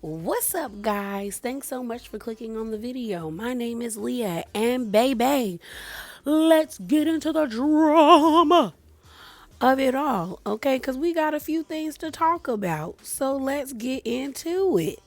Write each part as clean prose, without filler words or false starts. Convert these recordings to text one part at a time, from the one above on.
What's up, guys? Thanks so much for clicking on the video. My name is Leah, and baby, let's get into the drama of it all, okay? Because we got a few things to talk about. So let's get into it.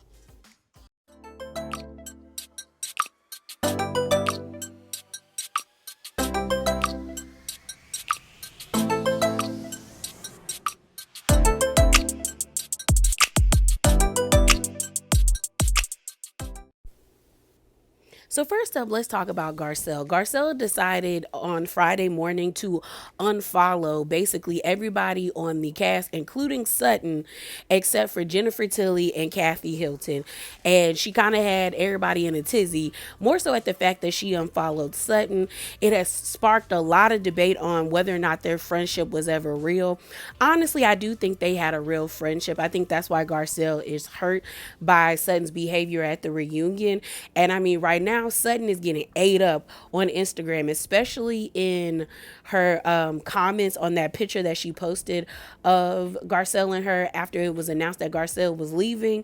So first up, let's talk about Garcelle. Garcelle decided on Friday morning to unfollow basically everybody on the cast, including Sutton, except for Jennifer Tilly and Kathy Hilton. And she kind of had everybody in a tizzy, more so at the fact that she unfollowed Sutton. It has sparked a lot of debate on whether or not their friendship was ever real. Honestly, I do think they had a real friendship. I think that's why Garcelle is hurt by Sutton's behavior at the reunion. And I mean, right now, Sutton is getting ate up on Instagram, especially in her comments on that picture that she posted of Garcelle and her after it was announced that Garcelle was leaving.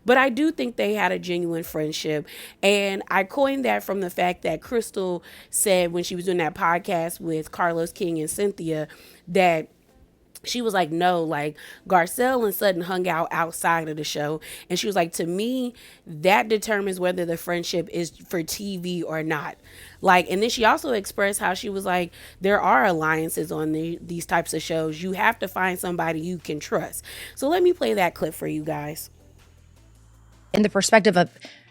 But I do think they had a genuine friendship. And I coined that from the fact that Crystal said when she was doing that podcast with Carlos King and Cynthia that she was like, no, like Garcelle and Sutton hung out outside of the show. And she was like, to me, that determines whether the friendship is for TV or not. Like, and then she also expressed how she was like, there are alliances on these types of shows. You have to find somebody you can trust. So let me play that clip for you guys. In the perspective of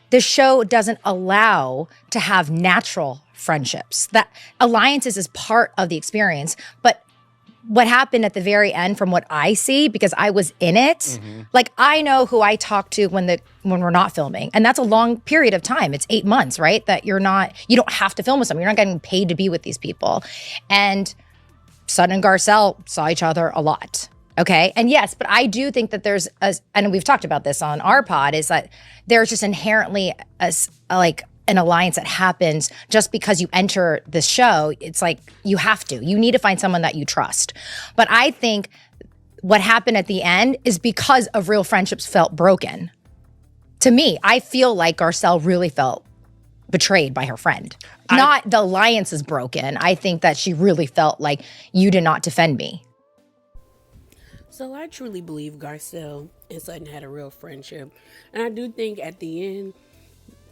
the show doesn't allow to have natural friendships. That alliances is part of the experience, but what happened at the very end from what I see, because I was in it, like I know who I talk to when we're not filming. And that's a long period of time. It's 8 months, right? That you don't have to film with someone. You're not getting paid to be with these people. And Sutton and Garcelle saw each other a lot. Okay. And yes, but I do think that and we've talked about this on our pod, is that there's just inherently an alliance that happens just because you enter the show. It's like you need to find someone that you trust. But I think what happened at the end is because of real friendships felt broken. To me, I feel like Garcelle really felt betrayed by her friend. Not the alliance is broken. I think that she really felt like you did not defend me. So I truly believe Garcelle and Sutton had a real friendship. And I do think at the end,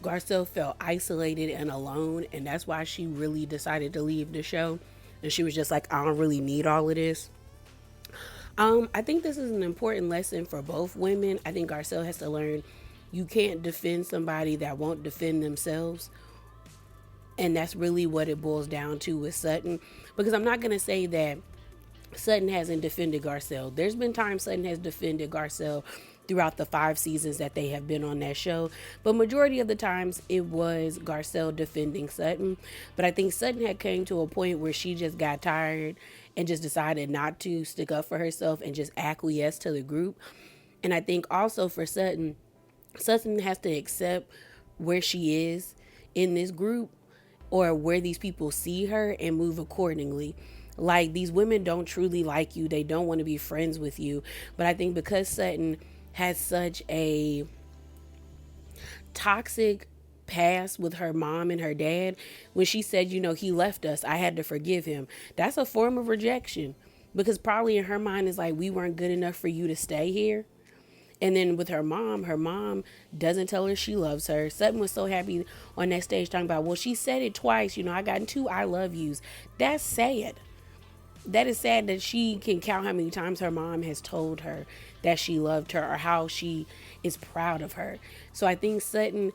Garcelle felt isolated and alone, and that's why she really decided to leave the show. And she was just like, I don't really need all of this. I think this is an important lesson for both women. I think Garcelle has to learn you can't defend somebody that won't defend themselves. And that's really what it boils down to with Sutton. Because I'm not going to say that Sutton hasn't defended Garcelle. There's been times Sutton has defended Garcelle throughout the 5 seasons that they have been on that show. But majority of the times it was Garcelle defending Sutton. But I think Sutton had came to a point where she just got tired and just decided not to stick up for herself and just acquiesce to the group. And I think also for Sutton has to accept where she is in this group or where these people see her and move accordingly. Like, these women don't truly like you. They don't want to be friends with you. But I think because Sutton has such a toxic past with her mom and her dad, when she said, he left us, I had to forgive him. That's a form of rejection, because probably in her mind is like, we weren't good enough for you to stay here. And then with her mom doesn't tell her she loves her. Sutton was so happy on that stage talking about, well, she said it twice, I got 2 I love yous. That's sad. That is sad that she can count how many times her mom has told her that she loved her or how she is proud of her. So I think Sutton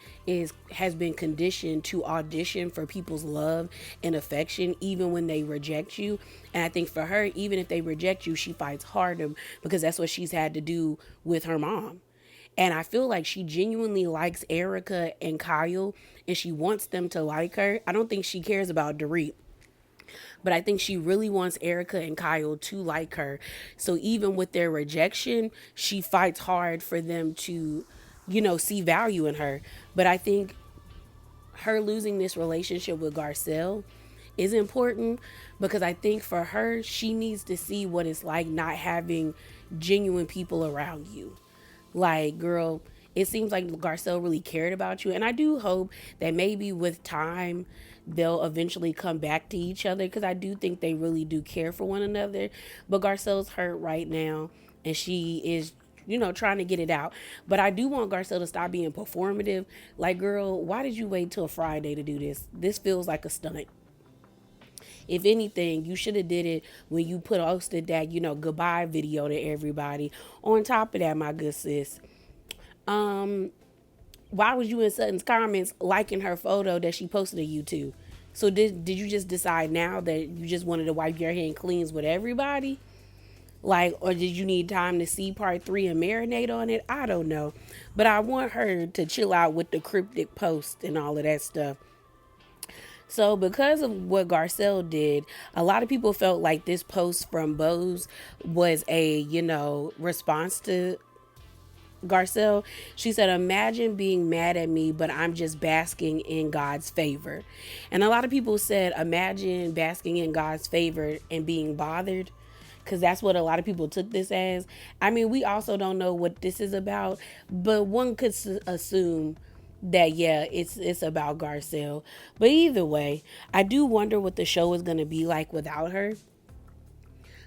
has been conditioned to audition for people's love and affection even when they reject you. And I think for her, even if they reject you, she fights harder because that's what she's had to do with her mom. And I feel like she genuinely likes Erica and Kyle, and she wants them to like her. I don't think she cares about Dorit. But I think she really wants Erica and Kyle to like her. So even with their rejection, she fights hard for them to, see value in her. But I think her losing this relationship with Garcelle is important because I think for her, she needs to see what it's like not having genuine people around you. Like, girl, it seems like Garcelle really cared about you. And I do hope that maybe with time, they'll eventually come back to each other because I do think they really do care for one another. But Garcelle's hurt right now and she is, trying to get it out. But I do want Garcelle to stop being performative. Like, girl, why did you wait till Friday to do this? This feels like a stunt. If anything, you should have did it when you posted that, goodbye video to everybody. On top of that, my good sis, why was you in Sutton's comments liking her photo that she posted of you too? So did you just decide now that you just wanted to wipe your hand cleans with everybody? Like, or did you need time to see part 3 and marinate on it? I don't know. But I want her to chill out with the cryptic post and all of that stuff. So, because of what Garcelle did, a lot of people felt like this post from Bose was a, response to Garcelle. She said, "Imagine being mad at me, but I'm just basking in God's favor." And a lot of people said, "Imagine basking in God's favor and being bothered." Because that's what a lot of people took this as. I mean, we also don't know what this is about, but one could assume that yeah, it's about Garcelle. But either way, I do wonder what the show is going to be like without her.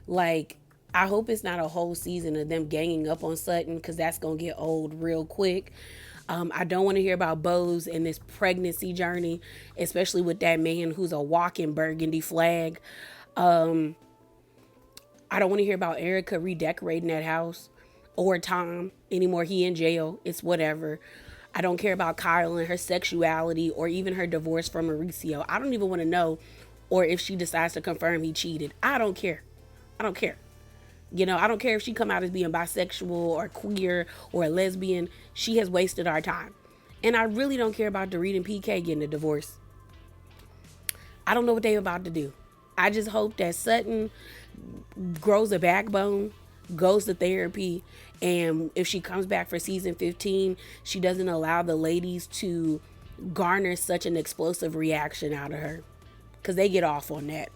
Like, I hope it's not a whole season of them ganging up on Sutton because that's going to get old real quick. I don't want to hear about Bose and this pregnancy journey, especially with that man who's a walking burgundy flag. I don't want to hear about Erica redecorating that house or Tom anymore. He in jail. It's whatever. I don't care about Kyle and her sexuality or even her divorce from Mauricio. I don't even want to know, or if she decides to confirm he cheated. I don't care. I don't care. I don't care if she come out as being bisexual or queer or a lesbian. She has wasted our time. And I really don't care about Dorit and PK getting a divorce. I don't know what they're about to do. I just hope that Sutton grows a backbone, goes to therapy, and if she comes back for season 15, she doesn't allow the ladies to garner such an explosive reaction out of her because they get off on that.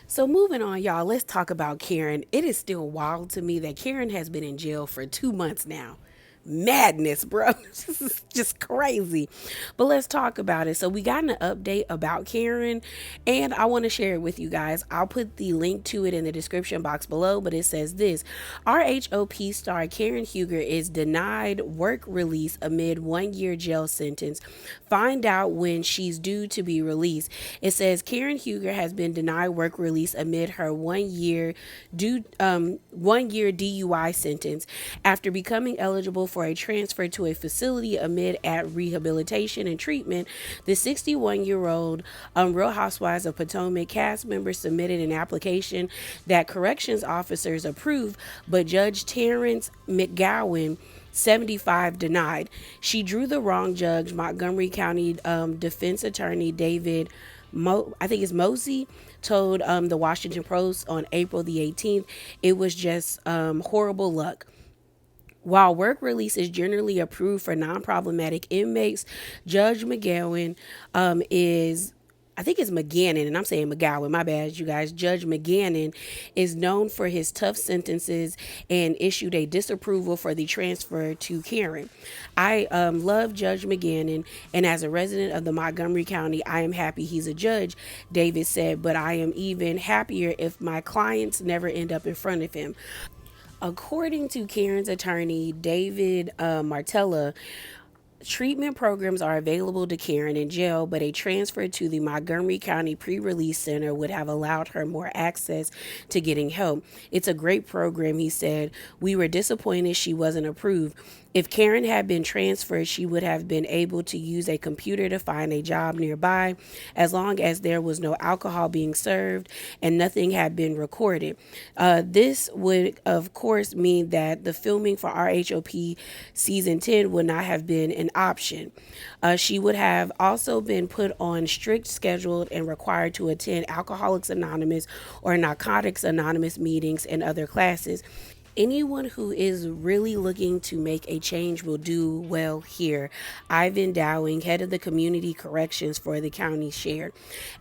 So moving on, y'all, let's talk about Karen. It is still wild to me that Karen has been in jail for 2 months now. Madness, bro. This is just crazy. But let's talk about it. So we got an update about Karen and I want to share it with you guys. I'll put the link to it in the description box below, but it says this: RHOP star Karen Huger is denied work release amid 1-year jail sentence. Find out when she's due to be released. It says Karen Huger has been denied work release amid her 1-year 1-year DUI sentence after becoming eligible for a transfer to a facility amid at rehabilitation and treatment. The 61-year-old Real Housewives of Potomac cast member submitted an application that corrections officers approved, but Judge Terrence McGowan 75 denied. She drew the wrong judge. Montgomery County defense attorney David I think it's Mosey told the Washington Post on April the 18th, it was just horrible luck. While work release is generally approved for non-problematic inmates, Judge McGowan I think it's McGannon, and I'm saying McGowan, my bad, you guys. Judge McGannon is known for his tough sentences and issued a disapproval for the transfer to Karen. I love Judge McGannon, and as a resident of the Montgomery County, I am happy he's a judge, David said, but I am even happier if my clients never end up in front of him. According to Karen's attorney, David Martella, treatment programs are available to Karen in jail, but a transfer to the Montgomery County Pre-Release Center would have allowed her more access to getting help. It's a great program, he said. We were disappointed she wasn't approved. If Karen had been transferred, she would have been able to use a computer to find a job nearby, as long as there was no alcohol being served and nothing had been recorded. This would, of course, mean that the filming for RHOP season 10 would not have been an option. She would have also been put on strict scheduled and required to attend Alcoholics Anonymous or Narcotics Anonymous meetings and other classes. Anyone who is really looking to make a change will do well here. Ivan Dowling, head of the community corrections for the county, shared.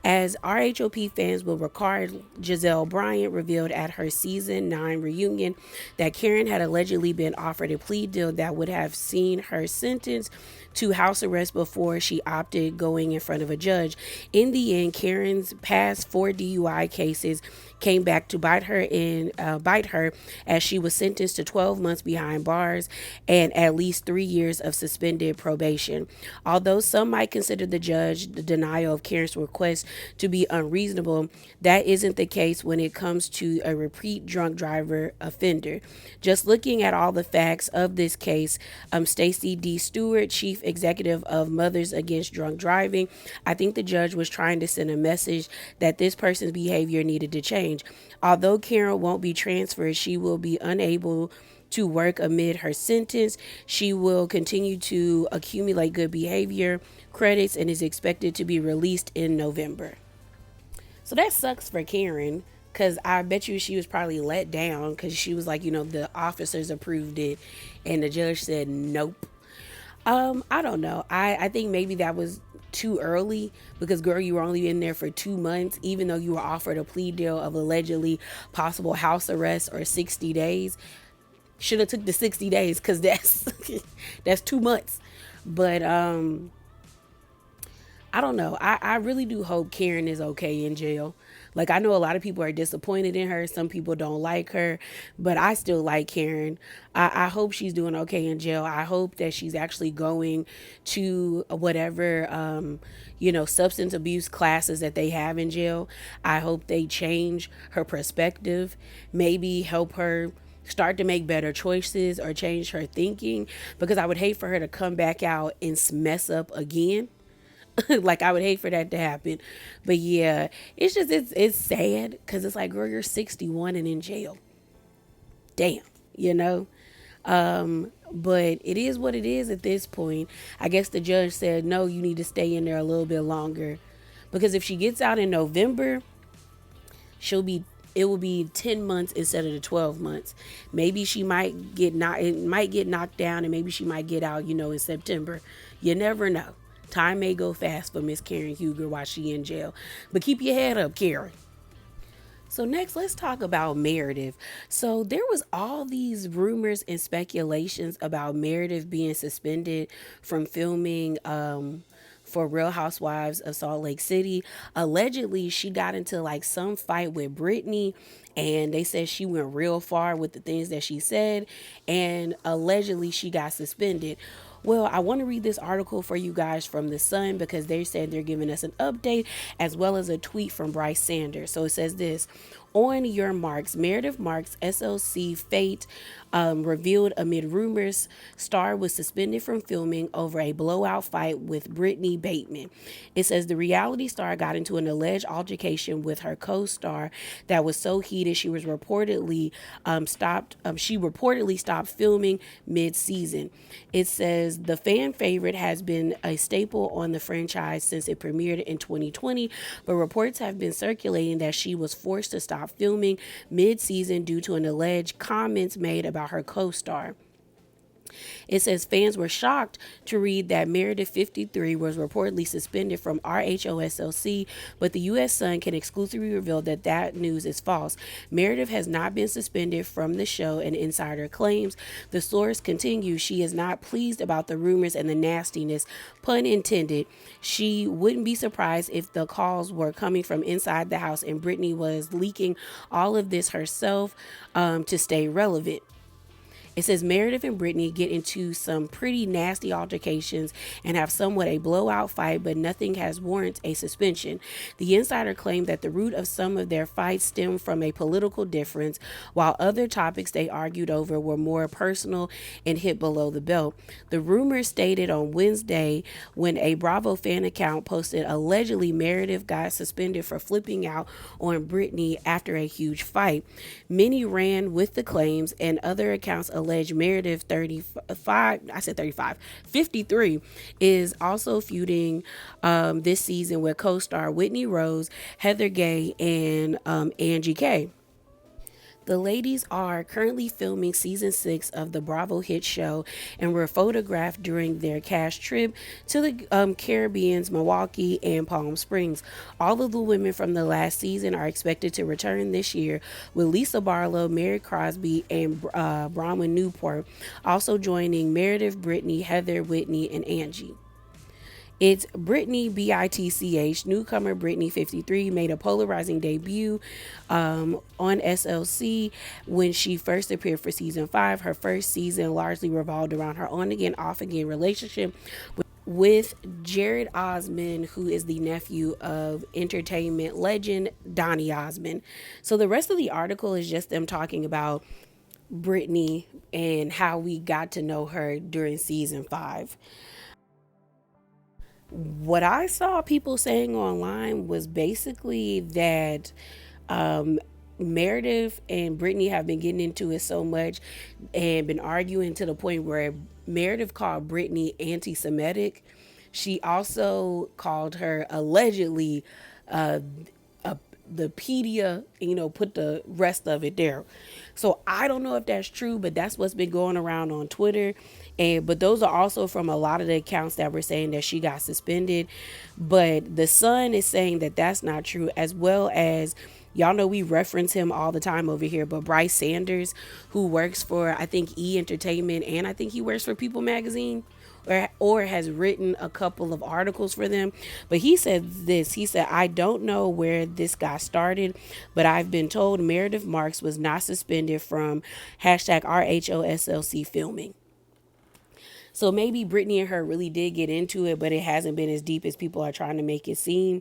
As RHOP fans will recall, Giselle Bryant revealed at her season 9 reunion that Karen had allegedly been offered a plea deal that would have seen her sentenced to house arrest before she opted going in front of a judge. In the end, Karen's past 4 DUI cases came back to bite her as she was sentenced to 12 months behind bars and at least 3 years of suspended probation. Although some might consider the denial of Karen's request to be unreasonable, that isn't the case when it comes to a repeat drunk driver offender. Just looking at all the facts of this case, Stacey D. Stewart, chief executive of Mothers Against Drunk Driving, I think the judge was trying to send a message that this person's behavior needed to change. Although Karen won't be transferred, she will be unable to work amid her sentence. She will continue to accumulate good behavior credits and is expected to be released in November. So that sucks for Karen because I bet you she was probably let down because she was like, the officers approved it and the judge said nope. I don't know. I think maybe that was too early because girl, you were only in there for 2 months, even though you were offered a plea deal of allegedly possible house arrest or 60 days. Should have took the 60 days because that's that's 2 months. But I don't know. I really do hope Karen is okay in jail. Like, I know a lot of people are disappointed in her. Some people don't like her, but I still like Karen. I hope she's doing okay in jail. I hope that she's actually going to whatever, substance abuse classes that they have in jail. I hope they change her perspective, maybe help her start to make better choices or change her thinking, because I would hate for her to come back out and mess up again. Like, I would hate for that to happen. But yeah, it's sad because it's like, girl, you're 61 and in jail. Damn, you know. But it is what it is at this point. I guess the judge said no, you need to stay in there a little bit longer, because if she gets out in November, she'll be it will be 10 months instead of the 12 months. Maybe she might get knocked down, and maybe she might get out, in September. You never know. Time may go fast for Miss Karen Huger while she in jail. But keep your head up, Karen. So next, let's talk about Meredith. So there was all these rumors and speculations about Meredith being suspended from filming for Real Housewives of Salt Lake City. Allegedly, she got into like some fight with Brittany, and they said she went real far with the things that she said, and allegedly she got suspended. Well, I want to read this article for you guys from The Sun because they said they're giving us an update as well as a tweet from Bryce Sanders. So it says this: on your marks, Meredith Marks, SLC fate revealed amid rumors Star was suspended from filming over a blowout fight with Brittany Bateman. It says the reality star got into an alleged altercation with her co-star that was so heated she was reportedly stopped filming mid-season. It says the fan favorite has been a staple on the franchise since it premiered in 2020, but reports have been circulating that she was forced to stop filming mid-season due to an alleged comments made about her co-star. It says fans were shocked to read that Meredith, 53, was reportedly suspended from RHOSLC, but the U.S. Sun can exclusively reveal that that news is false. Meredith has not been suspended from the show, an insider claims. The source continues, she is not pleased about the rumors and the nastiness, pun intended. She wouldn't be surprised if the calls were coming from inside the house and Brittany was leaking all of this herself to stay relevant. It says Meredith and Brittany get into some pretty nasty altercations and have somewhat a blowout fight, but nothing has warranted a suspension. The insider claimed that the root of some of their fights stemmed from a political difference, while other topics they argued over were more personal and hit below the belt. The rumors stated on Wednesday when a Bravo fan account posted allegedly Meredith got suspended for flipping out on Brittany after a huge fight. Many ran with the claims, and other accounts alleged Meredith 53 is also feuding this season with co-star Whitney Rose, Heather Gay, and Angie K. The ladies are currently filming season 6 of the Bravo hit show and were photographed during their cast trip to the Caribbean's Milwaukee and Palm Springs. All of the women from the last season are expected to return this year, with Lisa Barlow, Mary Crosby, and Bronwyn Newport also joining Meredith, Brittany, Heather, Whitney, and Angie. It's Brittany, Bitch. Newcomer Brittany, 53, made a polarizing debut on SLC when she first appeared for season 5. Her first season largely revolved around her on-again, off-again relationship with Jared Osmond, who is the nephew of entertainment legend Donny Osmond. So the rest of the article is just them talking about Brittany and how we got to know her during season 5. What I saw people saying online was basically that Meredith and Brittany have been getting into it so much and been arguing to the point where Meredith called Brittany anti-Semitic. She also called her allegedly the pedia, put the rest of it there. So I don't know if that's true, but that's what's been going around on Twitter. But those are also from a lot of the accounts that were saying that she got suspended. But the Sun is saying that that's not true, as well as, y'all know we reference him all the time over here, but Bryce Sanders, who works for, I think, E! Entertainment, and I think he works for People Magazine, or has written a couple of articles for them. But he said this. He said, I don't know where this got started, but I've been told Meredith Marks was not suspended from hashtag RHOSLC filming. So maybe Brittany and her really did get into it, but it hasn't been as deep as people are trying to make it seem.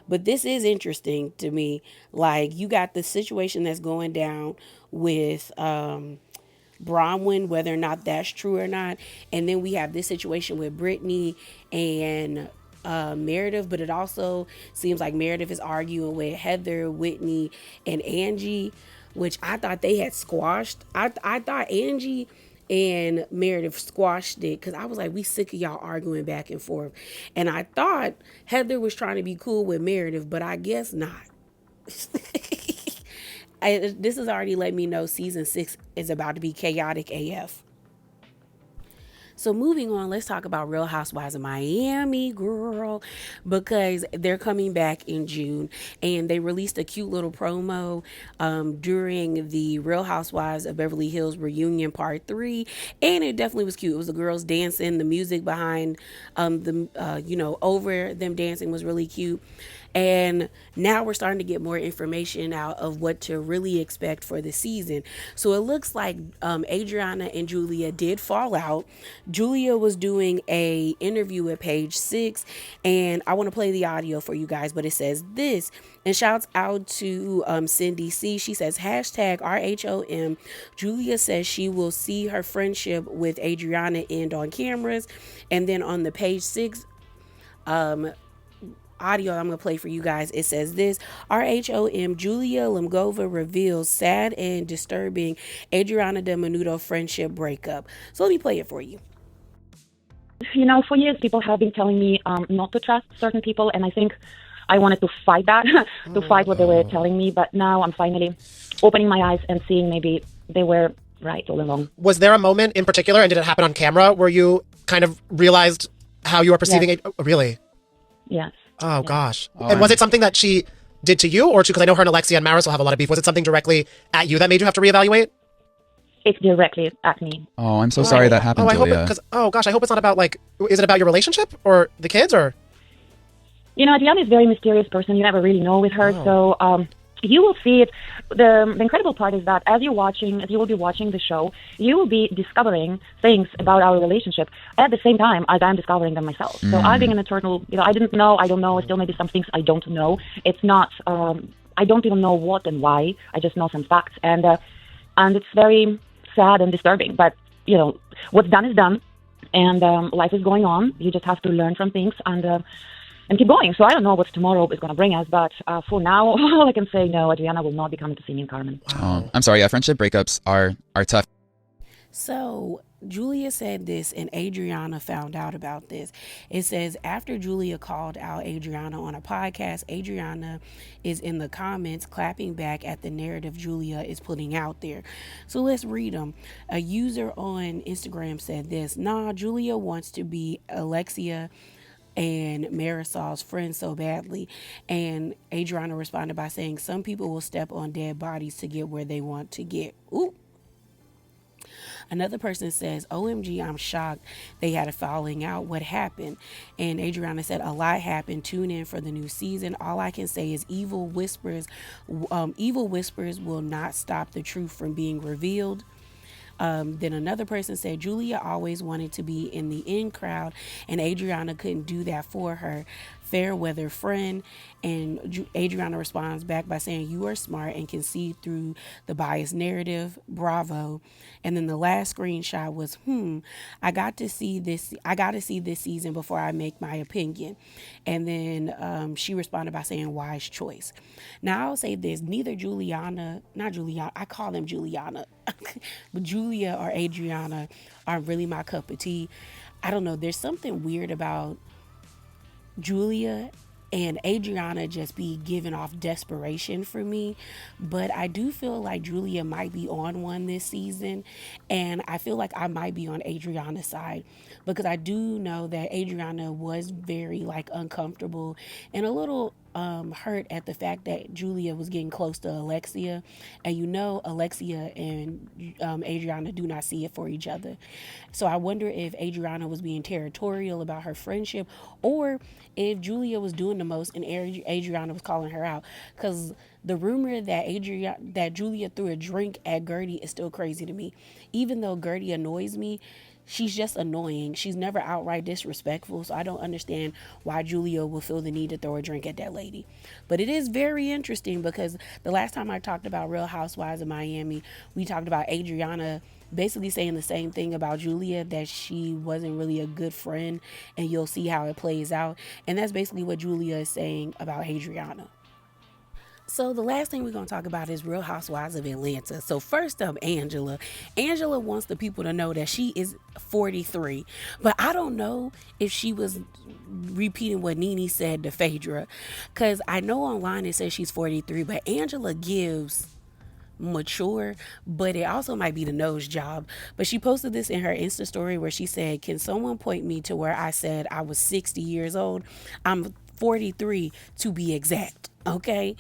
But this is interesting to me. Like, you got the situation that's going down with Bronwyn, whether or not that's true or not. And then we have this situation with Brittany and Meredith, but it also seems like Meredith is arguing with Heather, Whitney, and Angie, which I thought they had squashed. I thought Angie and Meredith squashed it because I was like, we sick of y'all arguing back and forth. And I thought Heather was trying to be cool with Meredith, but I guess not. This has already let me know season 6 is about to be chaotic AF. So moving on, let's talk about Real Housewives of Miami, girl, because they're coming back in June, and they released a cute little promo during the Real Housewives of Beverly Hills reunion part 3, and it definitely was cute. It was the girls dancing, the music behind over them dancing was really cute. And now we're starting to get more information out of what to really expect for the season. So it looks like Adriana and Julia did fall out. Julia was doing a interview with Page 6, and I want to play the audio for you guys, but it says this. And shouts out to Cindy C. She says, hashtag RHOM. Julia says she will see her friendship with Adriana end on cameras. And then on the Page 6 audio I'm going to play for you guys, it says this: RHOM, Julia Lemgova reveals sad and disturbing Adriana de Menudo friendship breakup. So let me play it for you. For years people have been telling me not to trust certain people, and I think I wanted to fight that, to fight what they were telling me, but now I'm finally opening my eyes and seeing maybe they were right all along. Was there a moment in particular, and did it happen on camera, where you kind of realized how you were perceiving it? Really? Yes. Oh, gosh. And was it something that she did to you, or because I know her and Alexia and Marisol have a lot of beef, was it something directly at you that made you have to reevaluate? It's directly at me. Oh, I'm so sorry that happened, Julia. I hope it's not about, is it about your relationship or the kids, or? Adriana is a very mysterious person. You never really know with her. Oh. So you will see it. The incredible part is that as you will be watching the show, you will be discovering things about our relationship at the same time as I'm discovering them myself. So I'm being an eternal, I don't know, still maybe some things I don't know. It's not, I don't even know what and why. I just know some facts. And it's very sad and disturbing. But, what's done is done. And life is going on. You just have to learn from things and keep going. So I don't know what tomorrow is going to bring us, but for now, all I can say, no, Adriana will not be coming to see me in Carmen. Oh, I'm sorry. Yeah, friendship breakups are tough. So Julia said this, and Adriana found out about this. It says, after Julia called out Adriana on a podcast, Adriana is in the comments clapping back at the narrative Julia is putting out there. So let's read them. A user on Instagram said this: nah, Julia wants to be Alexia and Marisol's friend so badly. And Adriana responded by saying, some people will step on dead bodies to get where they want to get. Ooh. Another person says, OMG, I'm shocked they had a falling out. What happened? And Adriana said, a lot happened. Tune in for the new season. All I can say is evil whispers will not stop the truth from being revealed. Then another person said, Julia always wanted to be in the in crowd, and Adriana couldn't do that for her. Fair weather friend. And Adriana responds back by saying, you are smart and can see through the biased narrative. Bravo. And then the last screenshot was, I got to see this season before I make my opinion. And then she responded by saying, wise choice. Now I'll say this: neither I call them Juliana, but Julia or Adriana aren't really my cup of tea. I don't know. There's something weird about Julia and Adriana just be giving off desperation for me, but I do feel like Julia might be on one this season, and I feel like I might be on Adriana's side, because I do know that Adriana was very uncomfortable and a little hurt at the fact that Julia was getting close to Alexia, and Alexia and Adriana do not see it for each other. So I wonder if Adriana was being territorial about her friendship, or if Julia was doing the most and Adriana was calling her out. Because the rumor that Julia threw a drink at Gertie is still crazy to me. Even though Gertie annoys me, she's just annoying. She's never outright disrespectful, so I don't understand why Julia will feel the need to throw a drink at that lady. But it is very interesting, because the last time I talked about Real Housewives of Miami, we talked about Adriana basically saying the same thing about Julia, that she wasn't really a good friend, and you'll see how it plays out. And that's basically what Julia is saying about Adriana. So the last thing we're going to talk about is Real Housewives of Atlanta. So first up, Angela. Angela wants the people to know that she is 43. But I don't know if she was repeating what Nene said to Phaedra, because I know online it says she's 43, but Angela gives mature, but it also might be the nose job. But she posted this in her Insta story where she said, can someone point me to where I said I was 60 years old? I'm 43 to be exact. Okay.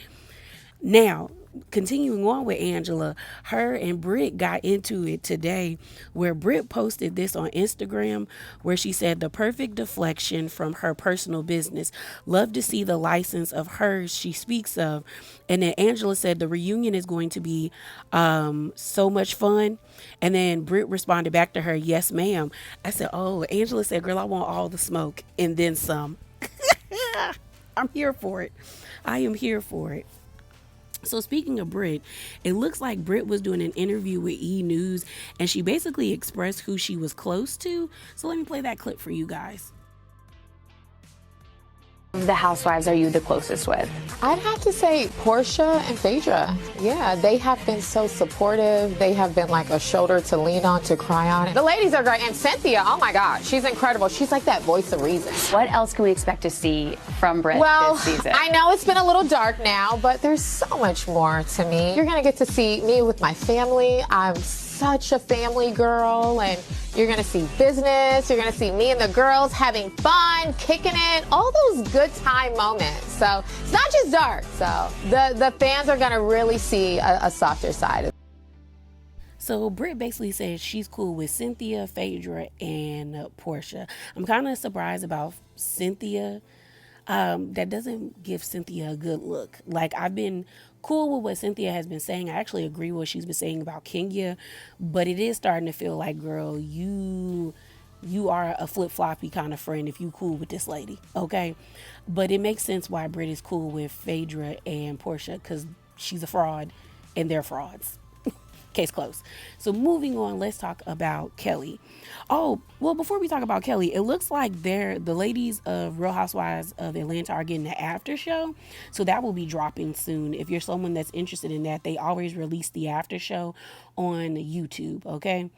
Now, continuing on with Angela, her and Britt got into it today, where Britt posted this on Instagram where she said, the perfect deflection from her personal business. Love to see the license of hers she speaks of. And then Angela said the reunion is going to be so much fun. And then Britt responded back to her, yes, ma'am. I said, oh, Angela said, girl, I want all the smoke and then some. I'm here for it. I am here for it. So speaking of Britt, it looks like Britt was doing an interview with E! News, and she basically expressed who she was close to. So let me play that clip for you guys. The housewives are you the closest with? I'd have to say Portia and Phaedra. Yeah, they have been so supportive. They have been like a shoulder to lean on, to cry on. The ladies are great. And Cynthia, oh my God, she's incredible. She's like that voice of reason. What else can we expect to see from Britt this season? I know it's been a little dark now, but there's so much more to me. You're going to get to see me with my family. I'm such a family girl, and you're going to see business. You're going to see me and the girls having fun, kicking it, all those good time moments. So it's not just dark. So the fans are going to really see a softer side. So Britt basically says she's cool with Cynthia, Phaedra, and Portia. I'm kind of surprised about Cynthia. That doesn't give Cynthia a good look. Like, I've been cool with what Cynthia has been saying. I actually agree with what she's been saying about Kenya, but it is starting to feel like, girl, you are a flip-floppy kind of friend if you cool with this lady, okay? But it makes sense why Britt is cool with Phaedra and Portia, because she's a fraud and they're frauds. Case closed. So moving on, let's talk about Kelli. Oh, well, before we talk about Kelli, it looks like the ladies of Real Housewives of Atlanta are getting the after show. So that will be dropping soon. If you're someone that's interested in that, they always release the after show on YouTube, okay?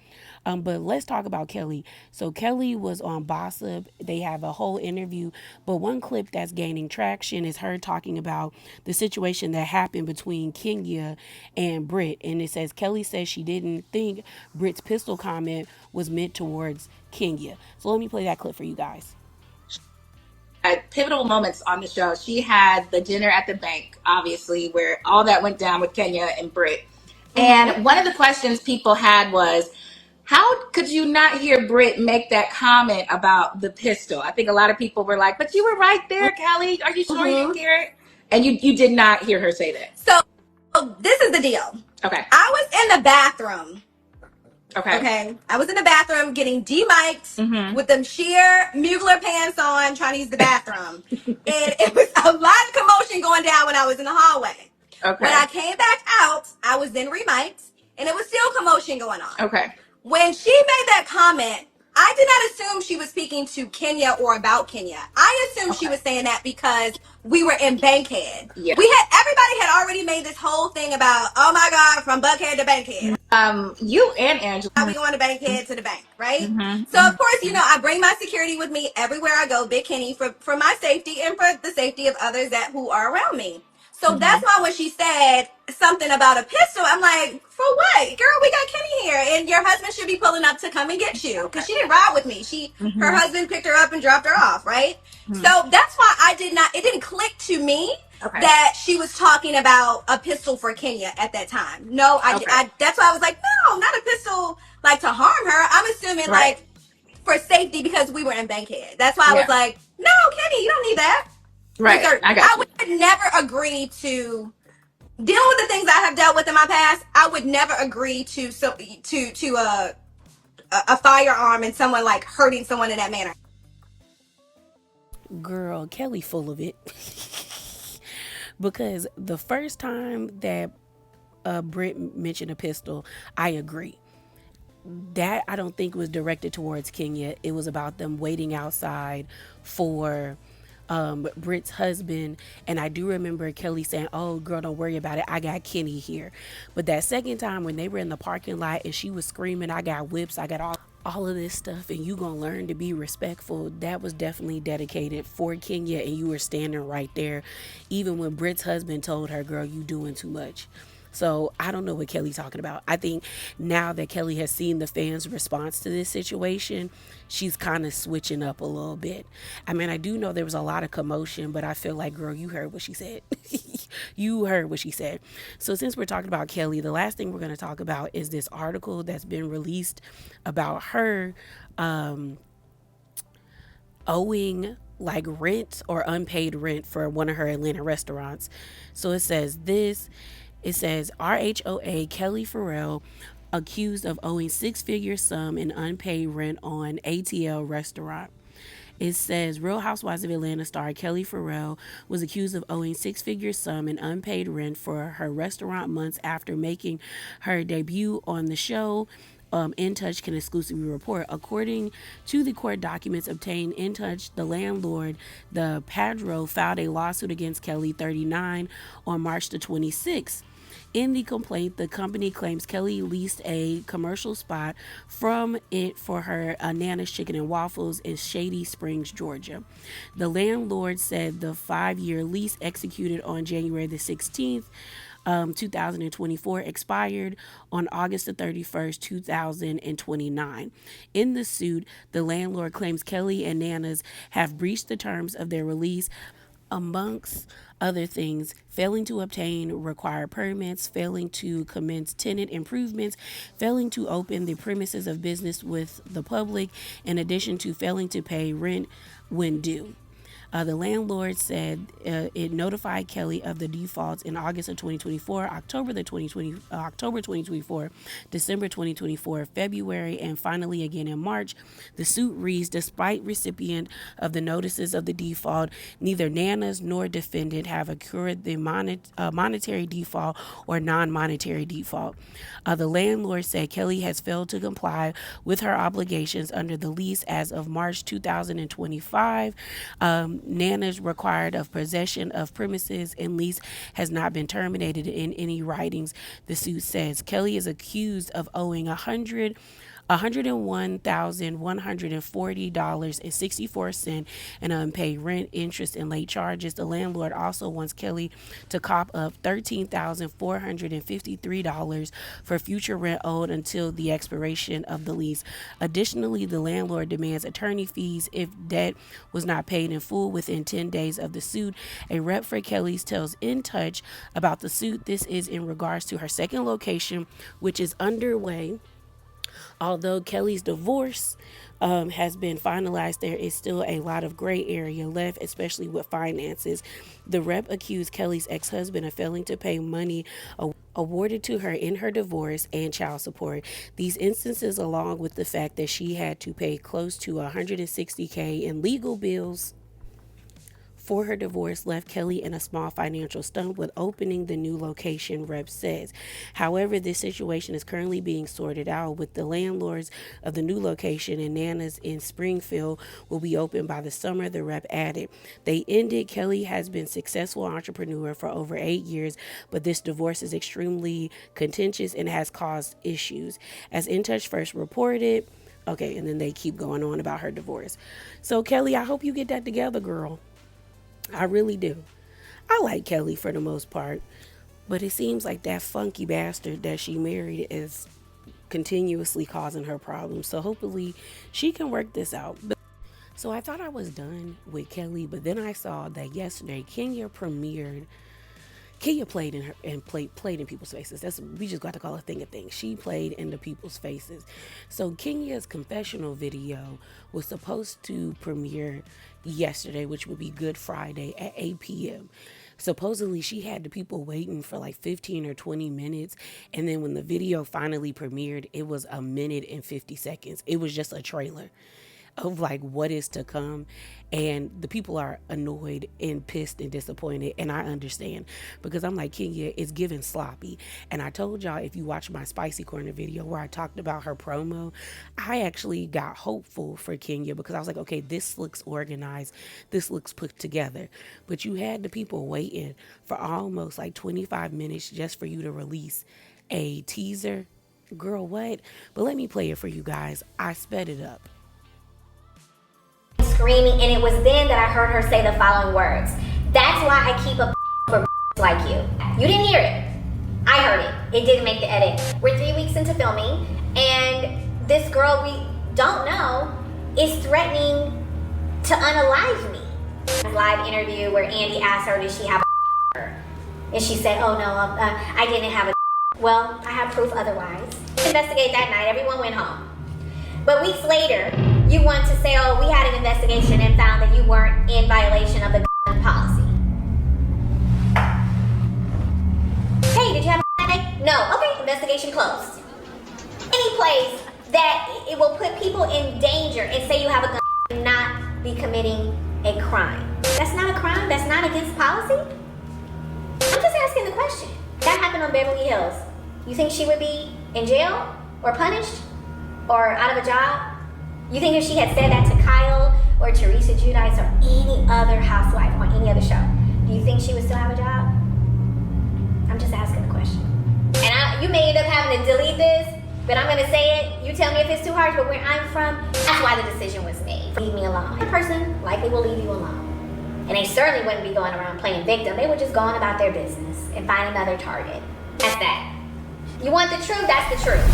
But let's talk about Kelli. So Kelli was on Bossip. They have a whole interview, but one clip that's gaining traction is her talking about the situation that happened between Kenya and Britt. And it says Kelli says she didn't think Britt's pistol comment was meant towards Kenya. So let me play that clip for you guys. At pivotal moments on the show, she had the dinner at the bank, obviously, where all that went down with Kenya and Britt. And one of the questions people had was, how could you not hear Britt make that comment about the pistol? I think a lot of people were like, but you were right there, Kelli. Are you sure you didn't hear it? And you did not hear her say that. So this is the deal. Okay. I was in the bathroom. Okay. I was in the bathroom getting demiked with them sheer Mugler pants on, trying to use the bathroom. And it was a lot of commotion going down when I was in the hallway. Okay. When I came back out, I was then remiked, and it was still commotion going on. Okay. When she made that comment, I did not assume she was speaking to Kenya or about Kenya. I assumed she was saying that because we were in Bankhead. Yeah. Everybody had already made this whole thing about, oh my God, from Buckhead to Bankhead. You and Angela. How we going to Bankhead to the bank, right? So of course, I bring my security with me everywhere I go, Big Kenny, for my safety and for the safety of others who are around me. So that's why when she said something about a pistol, I'm like, for what? Girl, we got Kenny here, and your husband should be pulling up to come and get you, because she didn't ride with me. Her husband picked her up and dropped her off, right? So that's why it didn't click to me that she was talking about a pistol for Kenya at that time. No, that's why I was like, no, not a pistol like to harm her. I'm assuming like for safety because we were in Bankhead. That's why I was like, no, Kenny, you don't need that. Right. I would never agree to dealing with the things I have dealt with in my past. I would never agree to a firearm and someone like hurting someone in that manner. Girl, Kelli full of it. Because the first time that Britt mentioned a pistol, I agree. That I don't think was directed towards Kenya. It was about them waiting outside for Britt's husband. And I do remember Kelli saying, oh girl, don't worry about it, I got Kenny here. But that second time when they were in the parking lot and she was screaming, I got whips, I got all of this stuff, and you gonna learn to be respectful, that was definitely dedicated for Kenya, and you were standing right there even when Britt's husband told her, girl, you doing too much. So I don't know what Kelli's talking about. I think now that Kelli has seen the fans' response to this situation, she's kind of switching up a little bit. I mean, I do know there was a lot of commotion, but I feel like, girl, you heard what she said. You heard what she said. So since we're talking about Kelli, the last thing we're going to talk about is this article that's been released about her owing like rent or unpaid rent for one of her Atlanta restaurants. So it says RHOA Kelli Ferrell accused of owing six-figure sum in unpaid rent on ATL restaurant. It says Real Housewives of Atlanta star Kelli Ferrell was accused of owing six-figure sum in unpaid rent for her restaurant months after making her debut on the show. In Touch can exclusively report. According to the court documents obtained in Touch, the landlord, the Padro, filed a lawsuit against Kelli, 39, on March the 26th. In the complaint, the company claims Kelli leased a commercial spot from it for her Nana's Chicken and Waffles in Shady Springs, Georgia. The landlord said the 5-year lease executed on January the 16th, 2024 expired on August the 31st, 2029. In the suit, the landlord claims Kelli and Nana's have breached the terms of their release, amongst other things, failing to obtain required permits, failing to commence tenant improvements, failing to open the premises of business with the public, in addition to failing to pay rent when due. The landlord said it notified Kelli of the defaults in August of 2024, October 2024, December 2024, February, and finally again in March. The suit reads, despite recipient of the notices of the default, neither Nana's nor defendant have accrued the monetary default or non-monetary default. The landlord said Kelli has failed to comply with her obligations under the lease as of March 2025. Nana's required of possession of premises and lease has not been terminated in any writings. The suit says Kelli is accused of owing $101,140.64 in unpaid rent, interest, and late charges. The landlord also wants Kelli to cop up $13,453 for future rent owed until the expiration of the lease. Additionally, the landlord demands attorney fees if debt was not paid in full within 10 days of the suit. A rep for Kelli's tells In Touch about the suit. This is in regards to her second location, which is underway. Although Kelli's divorce has been finalized, there is still a lot of gray area left, especially with finances. The rep accused Kelli's ex-husband of failing to pay money awarded to her in her divorce and child support. These instances, along with the fact that she had to pay close to $160K in legal bills for her divorce, left Kelli in a small financial slump with opening the new location, rep says. However, this situation is currently being sorted out with the landlords of the new location, and Nana's in Springfield will be open by the summer, the rep added. They ended. Kelli has been a successful entrepreneur for over 8 years, but this divorce is extremely contentious and has caused issues. As In Touch first reported, okay, and then they keep going on about her divorce. So Kelli, I hope you get that together, girl. I really do. I like Kelli for the most part, but it seems like that funky bastard that she married is continuously causing her problems. So hopefully she can work this out. So I thought I was done with Kelli, but then I saw that yesterday Kenya played in people's faces. We just got to call a thing a thing. She played into people's faces. So Kenya's confessional video was supposed to premiere yesterday, which would be Good Friday at 8 p.m. Supposedly she had the people waiting for like 15 or 20 minutes. And then when the video finally premiered, it was 1 minute and 50 seconds. It was just a trailer of like what is to come, and the people are annoyed and pissed and disappointed, and I understand, because I'm like, Kenya, it's giving sloppy. And I told y'all, if you watch my Spicy Corner video where I talked about her promo, I actually got hopeful for Kenya because I was like, okay, this looks organized, this looks put together. But you had the people waiting for almost like 25 minutes just for you to release a teaser. Girl, what? But let me play it for you guys. I sped it up. Screaming, and it was then that I heard her say the following words. That's why I keep a for like you. You didn't hear it. I heard it. It didn't make the edit. We're 3 weeks into filming, and this girl we don't know is threatening to unalive me. A live interview where Andy asked her, did she have a and she said, oh no, I didn't have a well, I have proof otherwise. Investigate that night. Everyone went home. But weeks later, you want to say, oh, we had an investigation and found that you weren't in violation of the policy. Hey, did you have a headache? No. Okay, investigation closed. Any place that it will put people in danger and say you have a gun and not be committing a crime. That's not a crime? That's not against policy? I'm just asking the question. That happened on Beverly Hills. You think she would be in jail or punished or out of a job? You think if she had said that to Kyle or Teresa Giudice or any other housewife on any other show, do you think she would still have a job? I'm just asking the question. And you may end up having to delete this, but I'm gonna say it. You tell me if it's too harsh, but where I'm from, that's why the decision was made. Leave me alone. The person likely will leave you alone. And they certainly wouldn't be going around playing victim. They would just go on about their business and find another target. That's that. You want the truth? That's the truth.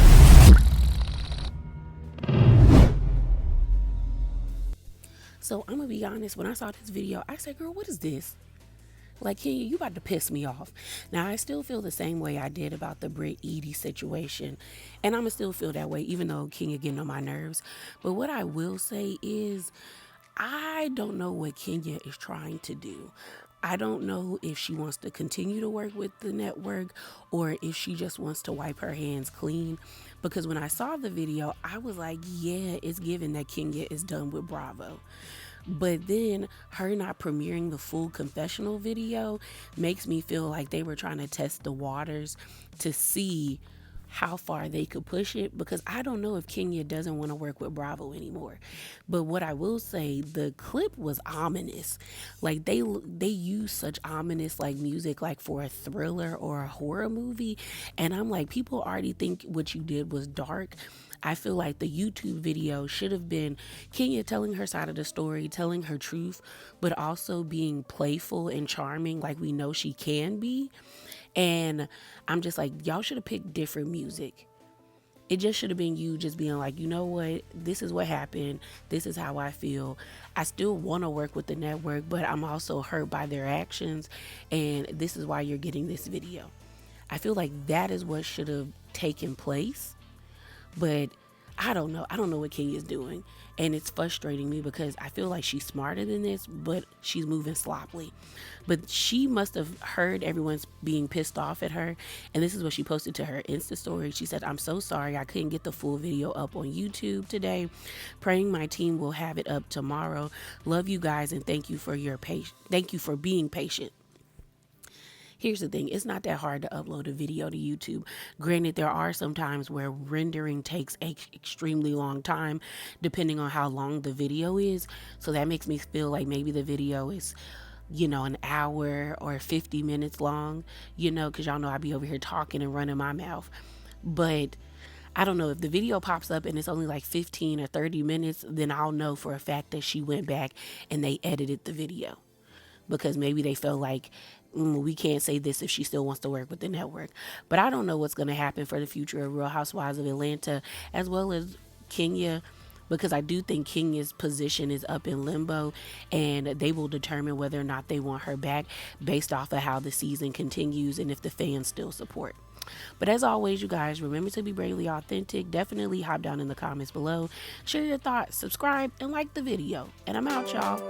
So I'm gonna be honest, when I saw this video, I said, girl, what is this? Like, Kenya, you about to piss me off. Now, I still feel the same way I did about the Britt Edie situation. And I'm gonna still feel that way, even though Kenya getting on my nerves. But what I will say is, I don't know what Kenya is trying to do. I don't know if she wants to continue to work with the network or if she just wants to wipe her hands clean. Because when I saw the video, I was like, yeah, it's given that Kenya is done with Bravo. But then her not premiering the full confessional video makes me feel like they were trying to test the waters to see how far they could push it, because I don't know if Kenya doesn't want to work with Bravo anymore. But what I will say, the clip was ominous. Like they use such ominous like music like for a thriller or a horror movie, and I'm like, people already think what you did was dark. I feel like the YouTube video should have been Kenya telling her side of the story, telling her truth, but also being playful and charming like we know she can be. And I'm just like, y'all should have picked different music. It just should have been you just being like, you know what, this is what happened. This is how I feel. I still want to work with the network, but I'm also hurt by their actions. And this is why you're getting this video. I feel like that is what should have taken place. But I don't know. I don't know what Kenya's doing. And it's frustrating me because I feel like she's smarter than this, but she's moving sloppily. But she must have heard everyone's being pissed off at her. And this is what she posted to her Insta story. She said, "I'm so sorry I couldn't get the full video up on YouTube today. Praying my team will have it up tomorrow. Love you guys and thank you for your thank you for being patient." Here's the thing, it's not that hard to upload a video to YouTube. Granted, there are some times where rendering takes an extremely long time, depending on how long the video is. So that makes me feel like maybe the video is, an hour or 50 minutes long, because y'all know I be over here talking and running my mouth. But I don't know, if the video pops up and it's only like 15 or 30 minutes, then I'll know for a fact that she went back and they edited the video. Because maybe they felt like we can't say this if she still wants to work with the network. But I don't know what's going to happen for the future of Real Housewives of Atlanta, as well as Kenya, because I do think Kenya's position is up in limbo, and they will determine whether or not they want her back based off of how the season continues and if the fans still support. But as always, you guys, remember to be bravely authentic. Definitely hop down in the comments below, share your thoughts, subscribe, and like the video. And I'm out, y'all.